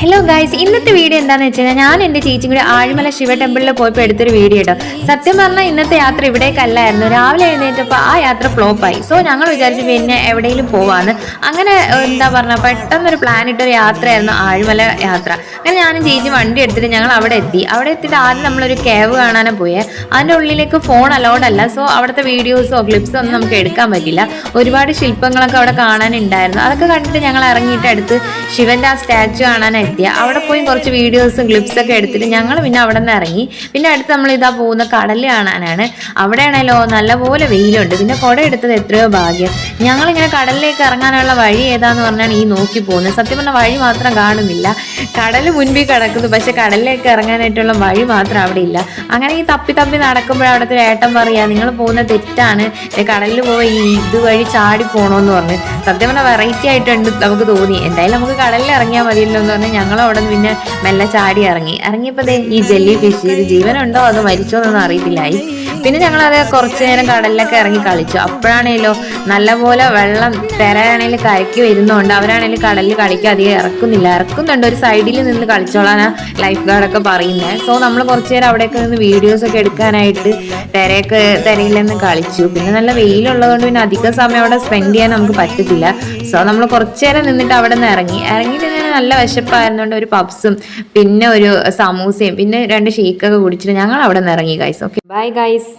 Hello guys, ഇന്നത്തെ video എന്താണെന്ന് വെച്ച് കഴിഞ്ഞാൽ ഞാൻ എൻ്റെ ചേച്ചിയും കൂടി ആഴിമല ശിവ ടെമ്പിളിൽ പോയപ്പോൾ എടുത്തൊരു വീഡിയോ കേട്ടോ. സത്യം പറഞ്ഞാൽ ഇന്നത്തെ യാത്ര ഇവിടേക്കല്ലായിരുന്നു. രാവിലെ എഴുന്നേറ്റപ്പോൾ ആ യാത്ര ഫ്ലോപ്പായി. സോ ഞങ്ങൾ വിചാരിച്ചു പിന്നെ എവിടെയെങ്കിലും പോവാന്ന്. അങ്ങനെ എന്താ പറഞ്ഞാൽ പെട്ടെന്നൊരു പ്ലാൻ ഇട്ടൊരു യാത്രയായിരുന്നു ആഴിമല യാത്ര. അങ്ങനെ ഞാനും ചേച്ചി വണ്ടി എടുത്തിട്ട് ഞങ്ങൾ അവിടെ എത്തി. അവിടെ എത്തിയിട്ട് ആദ്യം നമ്മളൊരു കേവ് കാണാനാണ് പോയത്. അതിൻ്റെ ഉള്ളിലേക്ക് ഫോൺ അലൗഡ് അല്ല. സോ അവിടുത്തെ വീഡിയോസോ ക്ലിപ്സോ ഒന്നും നമുക്ക് എടുക്കാൻ പറ്റില്ല. ഒരുപാട് ശില്പങ്ങളൊക്കെ അവിടെ കാണാനുണ്ടായിരുന്നു. അതൊക്കെ കണ്ടിട്ട് ഞങ്ങൾ ഇറങ്ങിയിട്ട് അടുത്ത് ശിവന്റെ ആ സ്റ്റാച്ചു കാണാനായി. അവിടെ പോയി കുറച്ച് വീഡിയോസും ക്ലിപ്സൊക്കെ എടുത്തിട്ട് ഞങ്ങൾ പിന്നെ അവിടെ നിന്ന് ഇറങ്ങി. പിന്നെ അടുത്ത് നമ്മൾ ഇതാ പോകുന്ന കടൽ കാണാനാണ്. അവിടെയാണല്ലോ നല്ലപോലെ വെയിലുണ്ട്. പിന്നെ കുട എടുത്തത് എത്രയോ ഭാഗ്യം. ഞങ്ങളിങ്ങനെ കടലിലേക്ക് ഇറങ്ങാനുള്ള വഴി ഏതാന്ന് പറഞ്ഞാണ് ഈ നോക്കി പോകുന്നത്. സത്യം പറഞ്ഞാൽ വഴി മാത്രം കാണുന്നില്ല, കടൽ മുൻപിൽ കിടക്കുന്നു. പക്ഷെ കടലിലേക്ക് ഇറങ്ങാനായിട്ടുള്ള വഴി മാത്രം അവിടെ ഇല്ല. അങ്ങനെ ഈ തപ്പി തപ്പി നടക്കുമ്പോഴേ അവിടുത്തെ ഏട്ടൻ പറയാ, നിങ്ങൾ പോകുന്ന തെറ്റാണ്, കടലിൽ പോയി ഇതുവഴി ചാടി പോകണമെന്ന് പറഞ്ഞ്. സത്യം പറഞ്ഞാൽ വെറൈറ്റി ആയിട്ടുണ്ട് നമുക്ക് തോന്നി. എന്തായാലും നമുക്ക് കടലിൽ ഇറങ്ങിയാൽ മതിയല്ലോ എന്ന് പറഞ്ഞ് ഞങ്ങൾ അവിടെ നിന്ന് പിന്നെ മെല്ലെ ചാടി ഇറങ്ങിയപ്പോൾ ഈ ജെല്ലി ഫിഷ് ഇത് ജീവനുണ്ടോ അതോ മരിച്ചോ എന്നൊന്നും അറിയത്തില്ലായി. പിന്നെ ഞങ്ങളത് കുറച്ചു നേരം കടലിലൊക്കെ ഇറങ്ങി കളിച്ചു. അപ്പോഴാണേലോ നല്ലപോലെ വെള്ളം തിരയാണേലും കരയ്ക്ക് വരുന്നതുകൊണ്ട് അവരാണേലും കടലിൽ കളിക്കാൻ അധികം ഇറക്കുന്നുണ്ട്. ഒരു സൈഡിൽ നിന്ന് കളിച്ചോളാനാ ലൈഫ് ഗാർഡൊക്കെ പറയുന്നത്. സോ നമ്മൾ കുറച്ചു നേരം അവിടെയൊക്കെ നിന്ന് വീഡിയോസൊക്കെ എടുക്കാനായിട്ട് തിരയിൽ നിന്ന് കളിച്ചു. പിന്നെ നല്ല വെയിലുള്ളതുകൊണ്ട് പിന്നെ അധികം സമയം അവിടെ സ്പെൻഡ് ചെയ്യാൻ നമുക്ക് പറ്റത്തില്ല. സോ നമ്മൾ കുറച്ചു നേരം നിന്നിട്ട് അവിടെ നിന്ന് ഇറങ്ങിയിട്ട് നല്ല വിശപ്പായിരുന്നുകൊണ്ട് ഒരു പപ്സും പിന്നെ ഒരു സമൂസയും പിന്നെ 2 ഷേക്കൊക്കെ കുടിച്ചിട്ട് ഞങ്ങൾ അവിടെ നിന്ന് ഇറങ്ങി ഗൈസ്. Okay, bye guys.